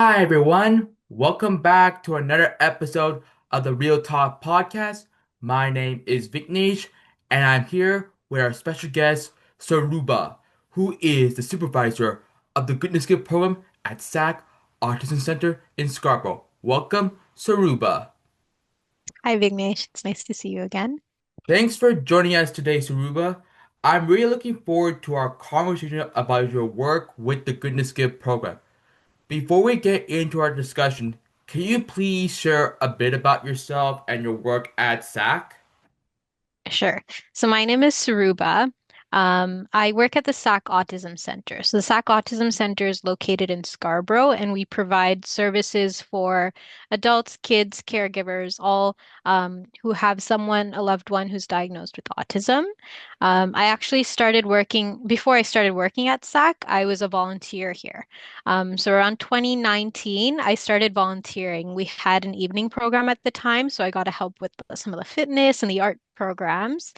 Hi, everyone. Welcome back to another episode of the Real Talk podcast. My name is Vignesh, and I'm here with our special guest, Saruba, who is the supervisor of the Goodness Gift program at SAC Autism Center in Scarborough. Welcome, Saruba. Hi, Vignesh. It's nice to see you again. Thanks for joining us today, Saruba. I'm really looking forward to our conversation about your work with the Goodness Gift program. Before we get into our discussion, can you please share a bit about yourself and your work at SAC? Sure. So my name is Suruba. I work at the SAC Autism Center. So the SAC Autism Center is located in Scarborough, and we provide services for adults, kids, caregivers, all who have someone, a loved one who's diagnosed with autism. I actually started working, before I started working at SAC, I was a volunteer here. So around 2019, I started volunteering. We had an evening program at the time, so I got to help with some of the fitness and the art programs.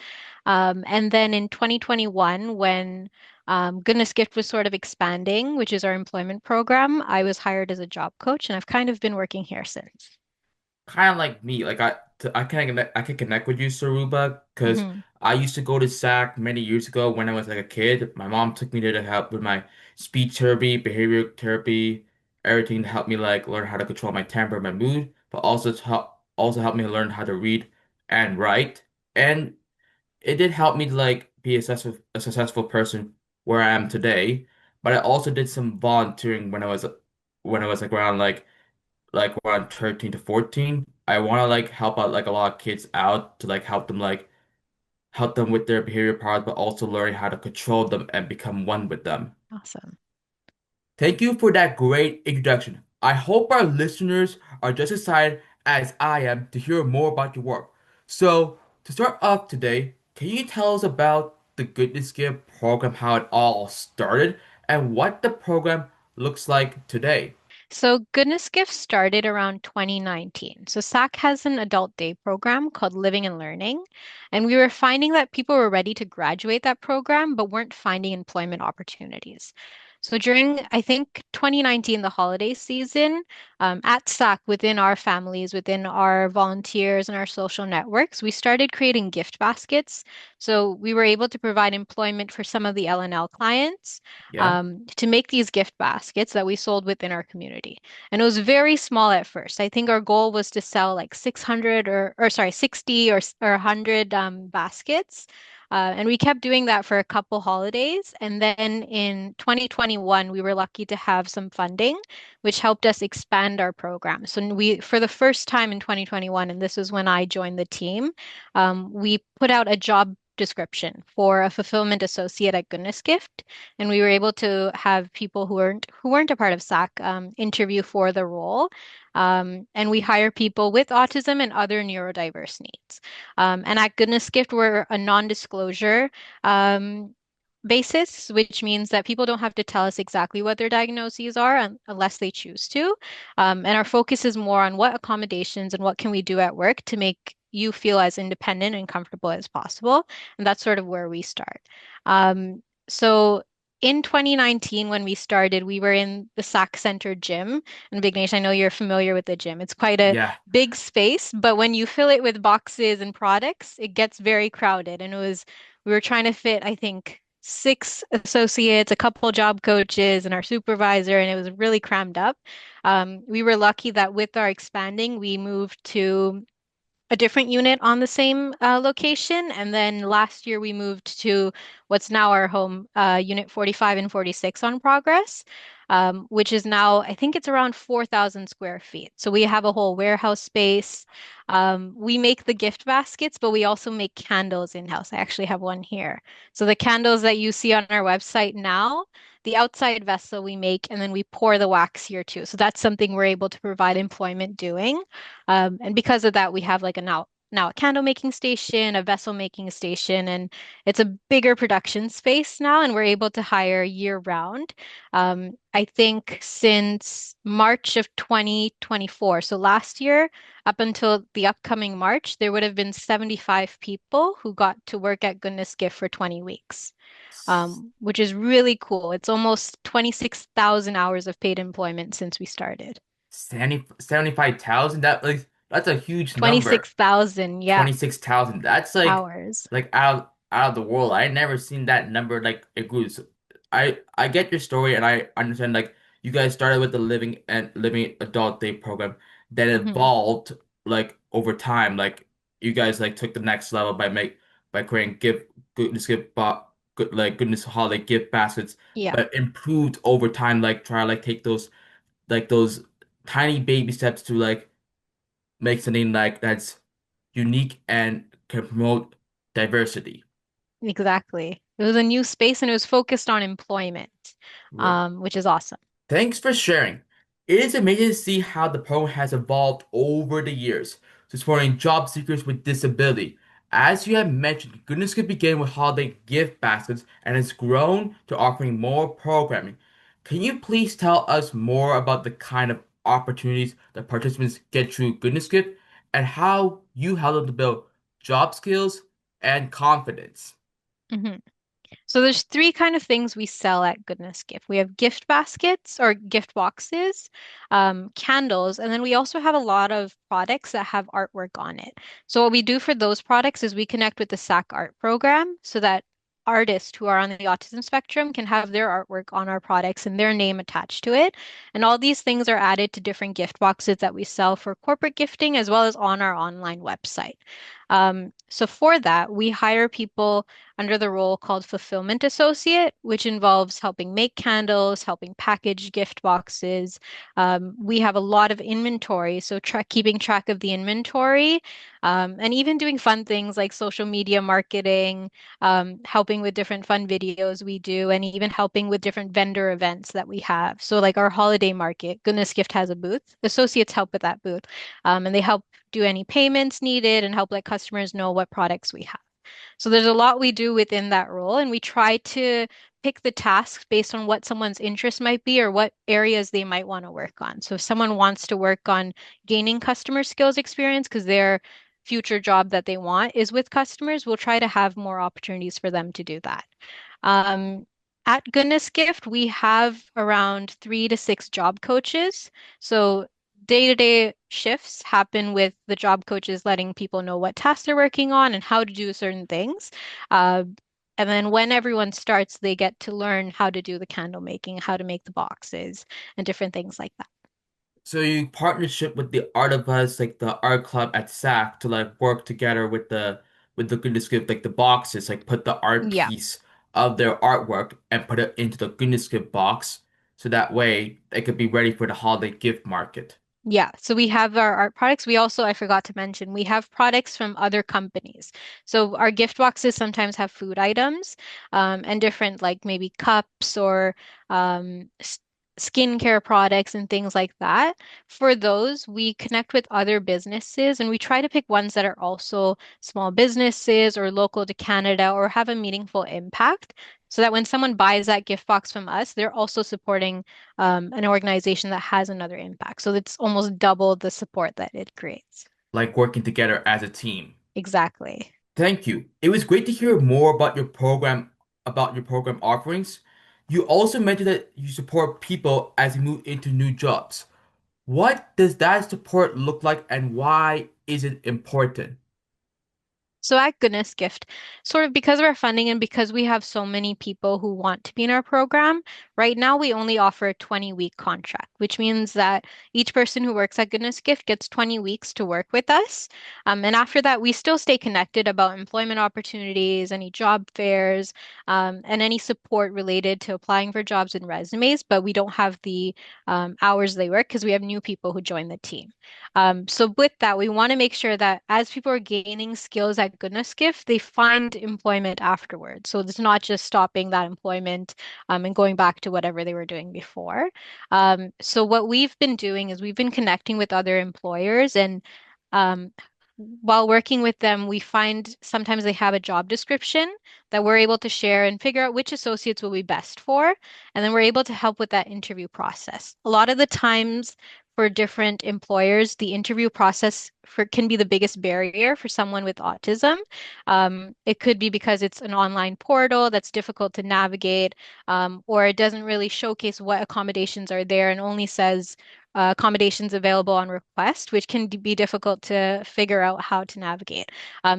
And then in 2021, when Goodness Gift was sort of expanding, which is our employment program, I was hired as a job coach, and I've kind of been working here since. Kind of like me, I can connect with you, Saruba, because Hmm. I used to go to SAC many years ago when I was like a kid. My mom took me there to help with my speech therapy, behavior therapy, everything to help me like learn how to control my temper, my mood, but also help me learn how to read and write. And it did help me to like be a successful person where I am today. But I also did some volunteering when I was like around 13 to 14. I want to like help out like a lot of kids out to like help them with their behavior problems, but also learn how to control them and become one with them. Awesome. Thank you for that great introduction. I hope our listeners are just excited as I am to hear more about your work. So, to start off today, can you tell us about the Goodness Gift program, how it all started, and what the program looks like today? So Goodness Gift started around 2019. So SAC has an adult day program called Living and Learning, and we were finding that people were ready to graduate that program but weren't finding employment opportunities. So during, I think, 2019, the holiday season, at SAC, within our families, within our volunteers and our social networks, we started creating gift baskets. So we were able to provide employment for some of the L&L clients Yeah? to make these gift baskets that we sold within our community. And it was very small at first. I think our goal was to sell like 600 or sorry, 60 or 100 baskets. And we kept doing that for a couple holidays. And then in 2021, we were lucky to have some funding, which helped us expand our program. So we, for the first time in 2021, and this is when I joined the team, we put out a job description for a fulfillment associate at Goodness Gift, and we were able to have people who weren't a part of SAC interview for the role. And we hire people with autism and other neurodiverse needs. And at Goodness Gift, we're a non-disclosure um, basis, which means that people don't have to tell us exactly what their diagnoses are unless they choose to. And our focus is more on what accommodations and what can we do at work to make you feel as independent and comfortable as possible. And that's sort of where we start. So in 2019, when we started, we were in the SAC Center gym. And Vignesh, I know you're familiar with the gym. It's quite a Yeah. big space, but when you fill it with boxes and products, it gets very crowded. And we were trying to fit, I think, six associates, a couple job coaches, and our supervisor, and it was really crammed up. We were lucky that with our expanding, we moved to a different unit on the same location. And then last year we moved to what's now our home, unit 45 and 46 on Progress, which is now, I think it's around 4,000 square feet. So we have a whole warehouse space. We make the gift baskets, but we also make candles in-house. I actually have one here. So the candles that you see on our website now, the outside vessel we make, and then we pour the wax here too. So that's something we're able to provide employment doing. And because of that, we have like now a candle making station, a vessel making station, and it's a bigger production space now, and we're able to hire year round. I think since March of 2024, so last year up until the upcoming March, there would have been 75 people who got to work at Goodness Gift for 20 weeks, which is really cool. It's almost 26,000 hours of paid employment since we started. 75,000? That's a huge number. 26,000, yeah, 26,000. That's hours. like out of the world. I never seen that number like it grew. So I get your story and I understand like you guys started with the living adult day program that Hmm. evolved like over time. Like you guys like took the next level by creating gift goodness holiday gift baskets, Yeah, but improved over time. Like try to like take those tiny baby steps to like make something like that's unique and can promote diversity. exactly. It was a new space and it was focused on employment, Right. which is awesome. Thanks for sharing. It is amazing to see how the program has evolved over the years, supporting job seekers with disability. As you have mentioned, Goodness Could began with holiday gift baskets and has grown to offering more programming. Can you please tell us more about the kind of opportunities that participants get through Goodness Gift and how you help them to build job skills and confidence? Hmm. So there's three kind of things we sell at Goodness Gift. We have gift baskets or gift boxes, candles, and then we also have a lot of products that have artwork on it. So what we do for those products is we connect with the SAC Art program so that artists who are on the autism spectrum can have their artwork on our products and their name attached to it. And all these things are added to different gift boxes that we sell for corporate gifting as well as on our online website. So for that, we hire people under the role called Fulfillment Associate, which involves helping make candles, helping package gift boxes. We have a lot of inventory, so keeping track of the inventory, and even doing fun things like social media marketing, helping with different fun videos we do, and even helping with different vendor events that we have. So, like our holiday market, Goodness Gift has a booth. Associates help with that booth, and they help do any payments needed and help let customers know what products we have. So there's a lot we do within that role, and we try to pick the tasks based on what someone's interest might be or what areas they might want to work on. So if someone wants to work on gaining customer skills experience because their future job that they want is with customers, we'll try to have more opportunities for them to do that. Um, at Goodness Gift, we have around 3 to 6 job coaches. So day-to-day shifts happen with the job coaches letting people know what tasks they're working on and how to do certain things. Uh, and then when everyone starts, they get to learn how to do the candle making, how to make the boxes, and different things like that. So you partnership with the Art of Us, like the art club at SAC, to like work together with the Goodness Gift, like the boxes, like put the art Yeah. piece of their artwork and put it into the Goodness Gift box, so that way they could be ready for the holiday gift market. Yeah, so we have our art products. We also, I forgot to mention, we have products from other companies. So our gift boxes sometimes have food items, and different, like maybe cups or skincare products and things like that. For those, we connect with other businesses and we try to pick ones that are also small businesses or local to Canada or have a meaningful impact. So that when someone buys that gift box from us, they're also supporting an organization that has another impact. So it's almost double the support that it creates. Like working together as a team. Exactly. Thank you. It was great to hear more about your program offerings. You also mentioned that you support people as they move into new jobs. What does that support look like and why is it important? So at Goodness Gift, sort of because of our funding and because we have so many people who want to be in our program, right now we only offer a 20-week contract, which means that each person who works at Goodness Gift gets 20 weeks to work with us. And after that, we still stay connected about employment opportunities, any job fairs, and any support related to applying for jobs and resumes, but we don't have the hours they work because we have new people who join the team. So with that, we want to make sure that as people are gaining skills at Goodness Gift, they find employment afterwards. So it's not just stopping that employment and going back to whatever they were doing before. So what we've been doing is we've been connecting with other employers and um, while working with them, we find sometimes they have a job description that we're able to share and figure out which associates will be best for. And then we're able to help with that interview process. A lot of the times for different employers, the interview process can be the biggest barrier for someone with autism. It could be because it's an online portal that's difficult to navigate, or it doesn't really showcase what accommodations are there and only says accommodations available on request, which can be difficult to figure out how to navigate.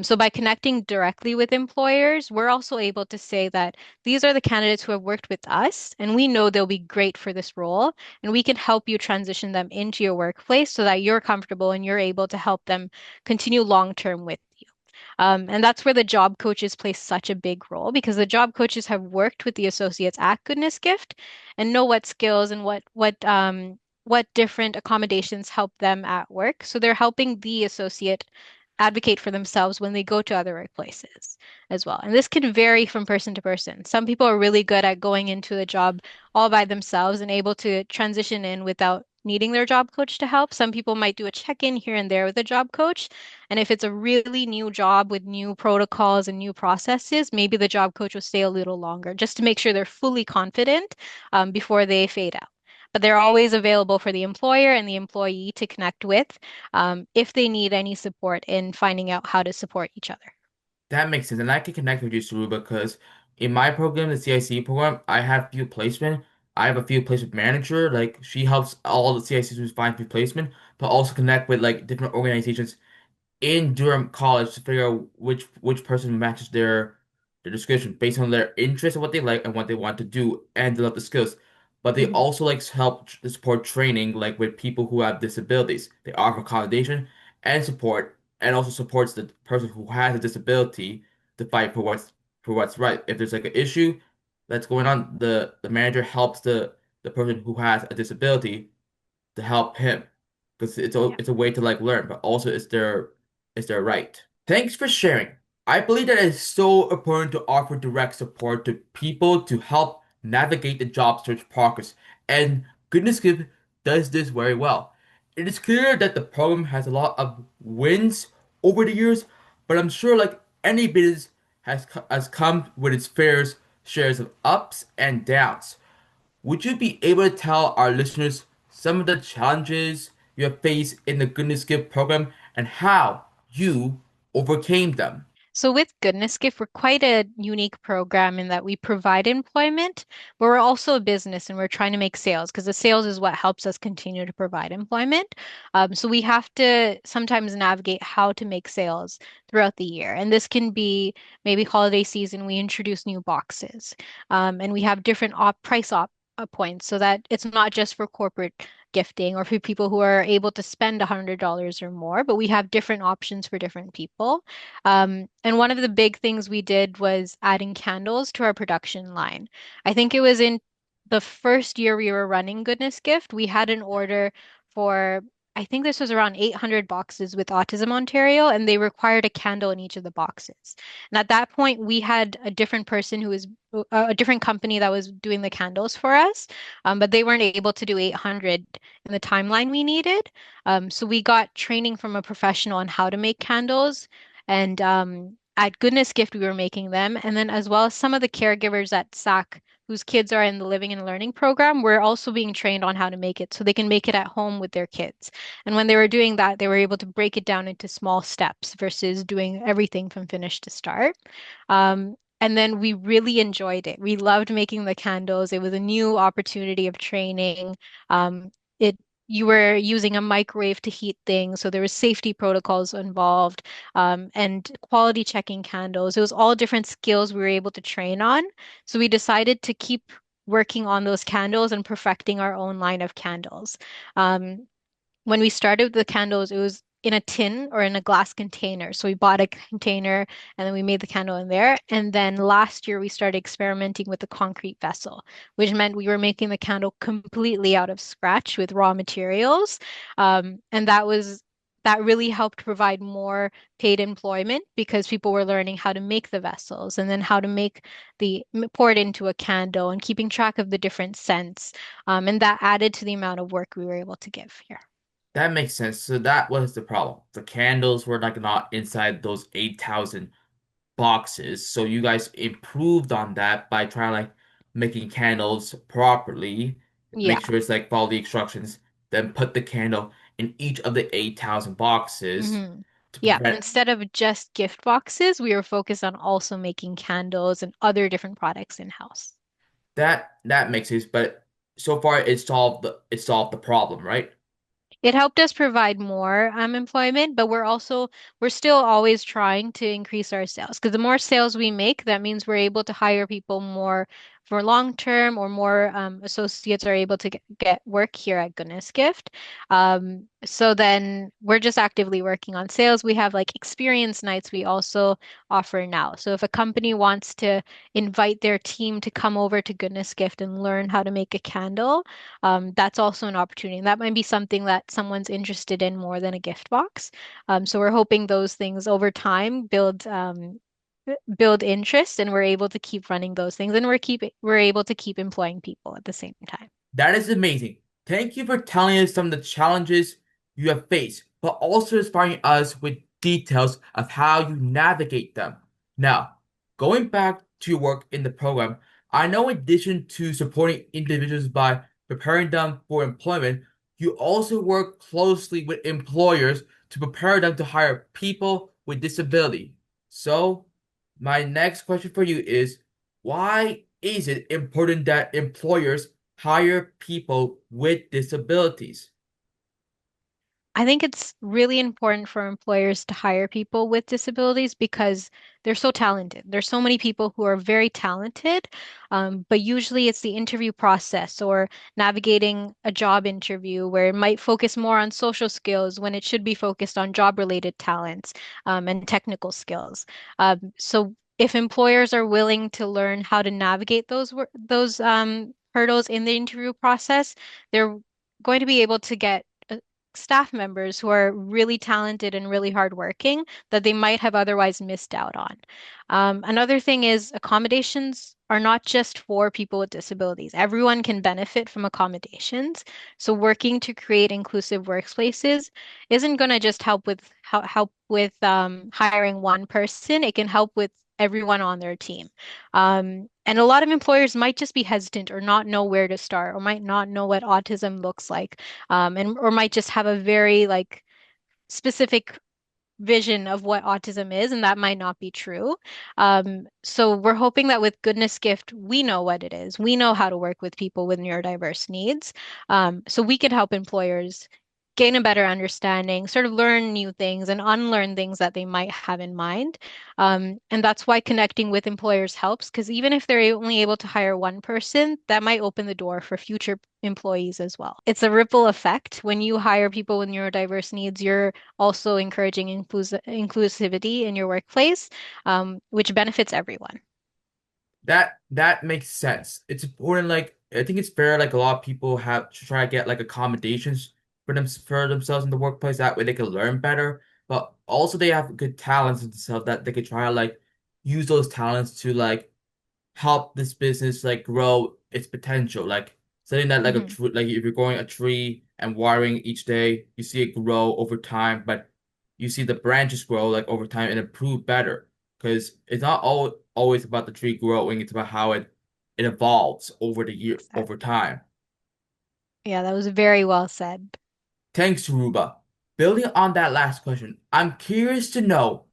So by connecting directly with employers, we're also able to say that these are the candidates who have worked with us, and we know they'll be great for this role, and we can help you transition them into your workplace so that you're comfortable and you're able to help them continue long term with you. And that's where the job coaches play such a big role because the job coaches have worked with the associates at Goodness Gift and know what skills and what different accommodations help them at work. So they're helping the associate advocate for themselves when they go to other workplaces as well. And this can vary from person to person. Some people are really good at going into a job all by themselves and able to transition in without needing their job coach to help. Some people might do a check-in here and there with a job coach. And if it's a really new job with new protocols and new processes, maybe the job coach will stay a little longer just to make sure they're fully confident before they fade out. But they're always available for the employer and the employee to connect with if they need any support in finding out how to support each other. That makes sense. And I can connect with you, Suru, because in my program, the CIC program, I have field placement. I have a field placement manager. Like she helps all the CIC students find field placement, but also connect with like different organizations in Durham College to figure out which person matches their description based on their interest and what they like and what they want to do and develop the skills. But they Mhm. also like help support training like with people who have disabilities. They offer accommodation and support and also supports the person who has a disability to fight for what's right. If there's like an issue that's going on, the manager helps the person who has a disability to help him because Yeah. it's a way to like learn, but also it's their right. Thanks for sharing. I believe that it is so important to offer direct support to people to help navigate the job search process, and Goodness Gift does this very well. It is clear that the program has a lot of wins over the years, but I'm sure like any business has come with its fair shares of ups and downs. Would you be able to tell our listeners some of the challenges you have faced in the Goodness Gift program and how you overcame them? So with Goodness Gift, we're quite a unique program in that we provide employment, but we're also a business and we're trying to make sales because the sales is what helps us continue to provide employment. So we have to sometimes navigate how to make sales throughout the year. And this can be maybe holiday season, we introduce new boxes. And we have different price points so that it's not just for corporate gifting or for people who are able to spend $100 or more, but we have different options for different people. And one of the big things we did was adding candles to our production line. I think it was in the first year we were running Goodness Gift, we had an order for, I think this was around 800 boxes with Autism Ontario, and they required a candle in each of the boxes. And at that point, we had a different person who was a different company that was doing the candles for us, but they weren't able to do 800 in the timeline we needed. So we got training from a professional on how to make candles. And at Goodness Gift, we were making them. And then, as well as some of the caregivers at SAC, whose kids are in the Living and Learning program, were also being trained on how to make it so they can make it at home with their kids. And when they were doing that, they were able to break it down into small steps versus doing everything from finish to start. And then we really enjoyed it. We loved making the candles. It was a new opportunity of training. It You were using a microwave to heat things, so there was safety protocols involved, and quality checking candles. It was all different skills we were able to train on. So we decided to keep working on those candles and perfecting our own line of candles. Um, when we started with the candles, it was in a tin or in a glass container. So we bought a container and then we made the candle in there. And then last year we started experimenting with the concrete vessel, which meant we were making the candle completely out of scratch with raw materials. And that really helped provide more paid employment because people were learning how to make the vessels and then how to make pour it into a candle and keeping track of the different scents. And that added to the amount of work we were able to give here. That makes sense. So that was the problem. The candles were like not inside those 8,000 boxes. So you guys improved on that by trying like making candles properly, Yeah. make sure it's like follow the instructions, then put the candle in each of the 8,000 boxes hmm to Yeah. prevent Instead of just gift boxes, we were focused on also making candles and other different products in-house. that makes sense. But so far it solved the problem, right? It helped us provide more employment, but we're still always trying to increase our sales because the more sales we make, that means we're able to hire people more for long term, or more associates are able to get work here at Goodness Gift. So then we're just actively working on sales. We have like experience nights we also offer now. So if a company wants to invite their team to come over to Goodness Gift and learn how to make a candle, that's also an opportunity. And that might be something that someone's interested in more than a gift box. So we're hoping those things over time build interest, and we're able to keep running those things, and we're able to keep employing people at the same time. That is amazing. Thank you for telling us some of the challenges you have faced, but also inspiring us with details of how you navigate them. Now, going back to your work in the program, I know in addition to supporting individuals by preparing them for employment, you also work closely with employers to prepare them to hire people with disability. So, my next question for you is, why is it important that employers hire people with disabilities? I think it's really important for employers to hire people with disabilities because they're so talented. There's so many people who are very talented, but usually it's the interview process or navigating a job interview where it might focus more on social skills when it should be focused on job-related talents, and technical skills. So if employers are willing to learn how to navigate those hurdles in the interview process, they're going to be able to get staff members who are really talented and really hardworking that they might have otherwise missed out on. Another thing is accommodations are not just for people with disabilities. Everyone can benefit from accommodations. So working to create inclusive workplaces isn't going to just help with hiring one person. It can help with everyone on their team. And a lot of employers might just be hesitant or not know where to start or might not know what autism looks like, and or might just have a very like specific vision of what autism is, and that might not be true. So we're hoping that with Goodness Gift, we know what it is. We know how to work with people with neurodiverse needs. So we can help employers gain a better understanding, sort of learn new things and unlearn things that they might have in mind. And that's why connecting with employers helps, because even if they're only able to hire one person, that might open the door for future employees as well. It's a ripple effect. When you hire people with neurodiverse needs, you're also encouraging inclusivity in your workplace, which benefits everyone. That makes sense. It's important, like I think it's fair, like a lot of people have to try to get like accommodations for themselves in the workplace. That way they can learn better. But also they have good talents and stuff that they could try to like use those talents to like help this business like grow its potential. Like setting that like a hmm tree, like if you're growing a tree and watering each day, you see it grow over time, but you see the branches grow like over time and improve better. Because it's not always about the tree growing, it's about how it evolves over the year over Exactly. time. Yeah, that was very well said. Thanks, Ruba. Building on that last question, I'm curious to know,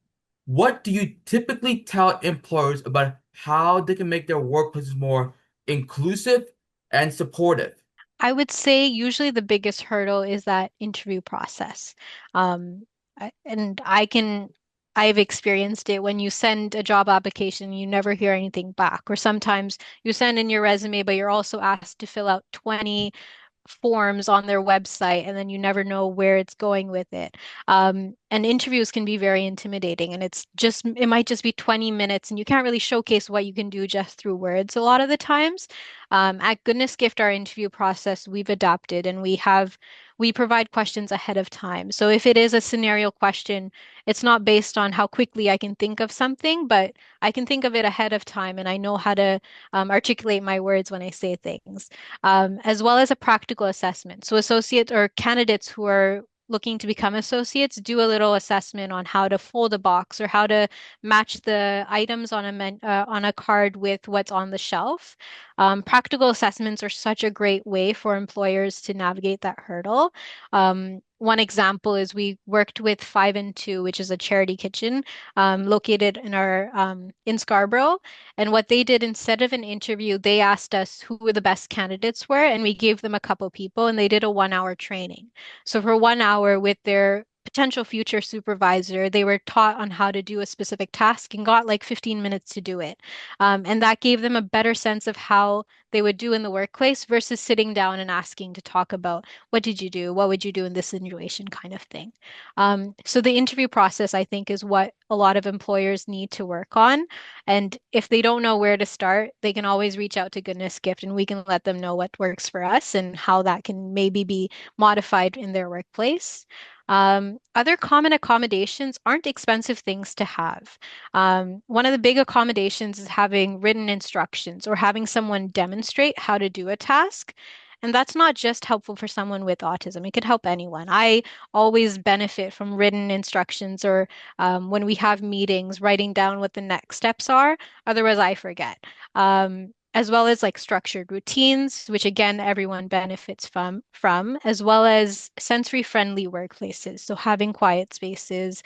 what do you typically tell employers about how they can make their workplaces more inclusive and supportive? I would say usually the biggest hurdle is that interview process. Um, and I've experienced it when you send a job application, you never hear anything back. Or sometimes you send in your resume, but you're also asked to fill out 20 forms on their website, and then you never know where it's going with it. And interviews can be very intimidating, and it might just be 20 minutes, and you can't really showcase what you can do just through words a lot of the times. At Goodness Gift, our interview process, we've adapted, and we provide questions ahead of time. So if it is a scenario question, it's not based on how quickly I can think of something, but I can think of it ahead of time, and I know how to articulate my words when I say things, as well as a practical assessment. So associates or candidates who are looking to become associates do a little assessment on how to fold a box or how to match the items on on a card with what's on the shelf. Practical assessments are such a great way for employers to navigate that hurdle. One example is we worked with 5 and 2, which is a charity kitchen located in our in Scarborough. And what they did instead of an interview, they asked us who the best candidates were, and we gave them a couple people, and they did a 1 hour training. So for 1 hour with their potential future supervisor, they were taught on how to do a specific task and got like 15 minutes to do it. And that gave them a better sense of how they would do in the workplace versus sitting down and asking to talk about what did you do? What would you do in this situation kind of thing. So the interview process, I think, is what a lot of employers need to work on. And if they don't know where to start, they can always reach out to Goodness Gift and we can let them know what works for us and how that can maybe be modified in their workplace. Other common accommodations aren't expensive things to have. One of the big accommodations is having written instructions or having someone demonstrate how to do a task. And that's not just helpful for someone with autism. It could help anyone. I always benefit from written instructions or when we have meetings, writing down what the next steps are. Otherwise, I forget. As well as like structured routines, which again everyone benefits from, as well as sensory friendly workplaces. So having quiet spaces,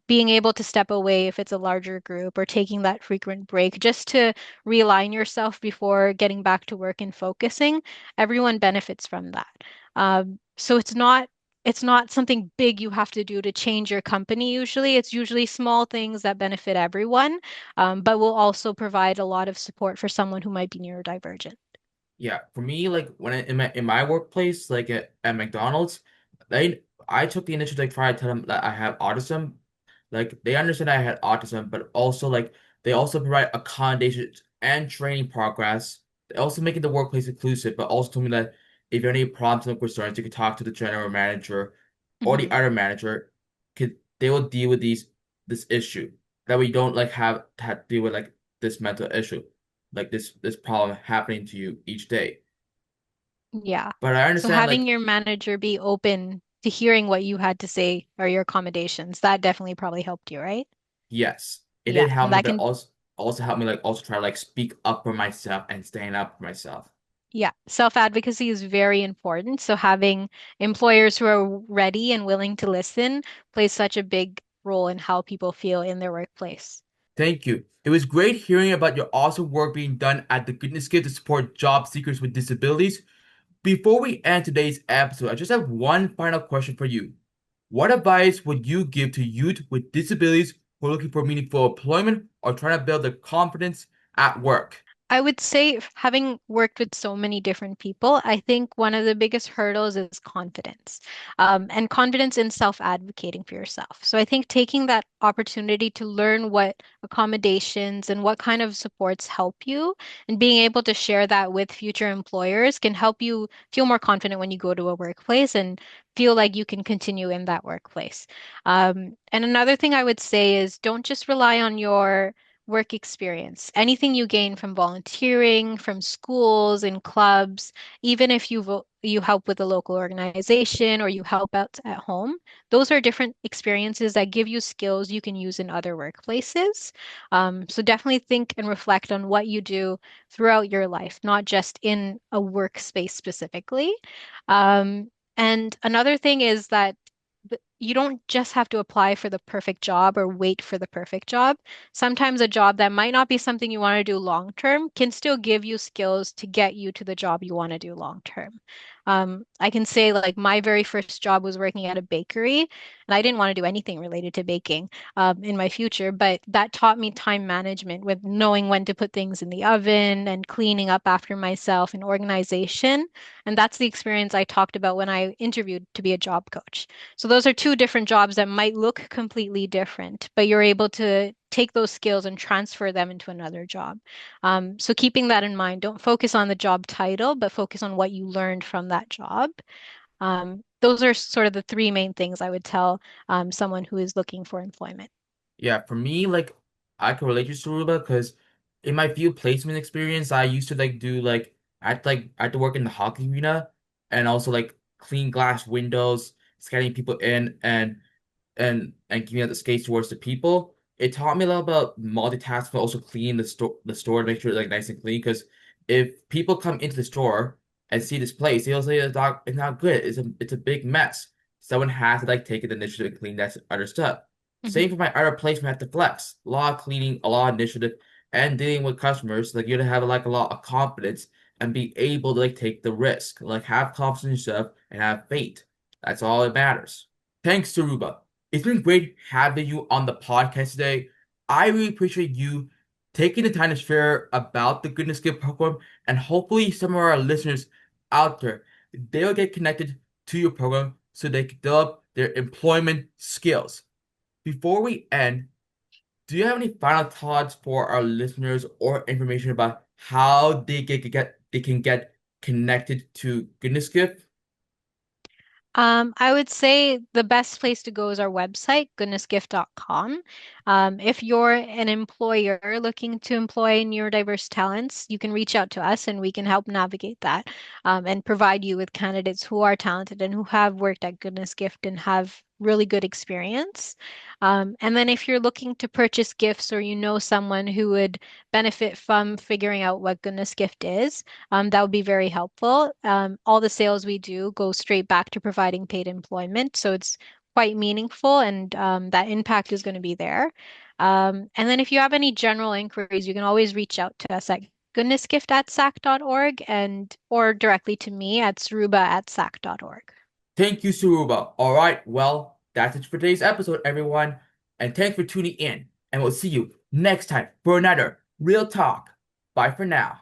being able to step away if it's a larger group, or taking that frequent break just to realign yourself before getting back to work and focusing. Everyone benefits from that. So it's not something big you have to do to change your company usually. It's usually small things that benefit everyone, but will also provide a lot of support for someone who might be neurodivergent. Yeah, for me, like when in my workplace, like at McDonald's, I took the initiative to try to tell them that I have autism. Like they understand I had autism, but also like they also provide accommodations and training progress. They also making the workplace inclusive, but also told me that if you have any problems or concerns, you could talk to the general manager or the Mhm. other manager. They will deal with this issue. That we don't like have to deal with like this mental issue, like this problem happening to you each day. Yeah. But I So understand having like your manager be open to hearing what you had to say or your accommodations, that definitely probably helped you, right? yes, it Yeah. did help And me, that but can, also help me like also try to like speak up for myself and stand up for myself. yeah, self-advocacy is very important. So having employers who are ready and willing to listen plays such a big role in how people feel in their workplace. Thank you. It was great hearing about your awesome work being done at the Goodness Kid to support job seekers with disabilities. Before we end today's episode, I just have one final question for you. What advice would you give to youth with disabilities who are looking for meaningful employment or trying to build their confidence at work? I would say, having worked with so many different people, I think one of the biggest hurdles is confidence, and confidence in self-advocating for yourself. So I think taking that opportunity to learn what accommodations and what kind of supports help you, and being able to share that with future employers can help you feel more confident when you go to a workplace and feel like you can continue in that workplace. And another thing I would say is don't just rely on your work experience. Anything you gain from volunteering, from schools and clubs, even if you help with a local organization or you help out at home, those are different experiences that give you skills you can use in other workplaces. So definitely think and reflect on what you do throughout your life, not just in a workspace specifically. And another thing is that you don't just have to apply for the perfect job or wait for the perfect job. Sometimes a job that might not be something you want to do long term can still give you skills to get you to the job you want to do long term. I can say like my very first job was working at a bakery, and I didn't want to do anything related to baking in my future, but that taught me time management with knowing when to put things in the oven and cleaning up after myself and organization. And that's the experience I talked about when I interviewed to be a job coach. So those are two different jobs that might look completely different, but you're able to take those skills and transfer them into another job. So keeping that in mind, don't focus on the job title, but focus on what you learned from that job. Those are sort of the three main things I would tell someone who is looking for employment. Yeah, for me, like I can relate to Suruba because in my field placement experience, I used to like do I had to work in the hockey arena and also like clean glass windows, scanning people in and giving out the skates towards the people. It taught me a lot about multitasking, but also cleaning the store to make sure it's like nice and clean. Because if people come into the store and see this place, they'll say it's not good. It's a big mess. Someone has to like take the initiative and clean that other stuff. Mhm. Same for my other placement at the flex. A lot of cleaning, a lot of initiative, and dealing with customers. Like you have to have like a lot of confidence and be able to like take the risk, like have confidence in yourself and have faith. That's all that matters. Thanks, Saruba. It's been great having you on the podcast today. I really appreciate you taking the time to share about the Goodness Gift program, and hopefully some of our listeners out there, they'll get connected to your program so they can develop their employment skills. Before we end, do you have any final thoughts for our listeners or information about how they can get connected to Goodness Gift? I would say the best place to go is our website, goodnessgift.com. If you're an employer looking to employ neurodiverse talents, you can reach out to us and we can help navigate that and provide you with candidates who are talented and who have worked at Goodness Gift and have really good experience. And then if you're looking to purchase gifts or you know someone who would benefit from figuring out what Goodness Gift is, that would be very helpful. All the sales we do go straight back to providing paid employment, so it's quite meaningful, and that impact is going to be there. And then if you have any general inquiries, you can always reach out to us at goodnessgift@sac.org and or directly to me at saruba@sac.org. Thank you, Suruba. All right, well, that's it for today's episode, everyone. And thanks for tuning in. And we'll see you next time for another Real Talk. Bye for now.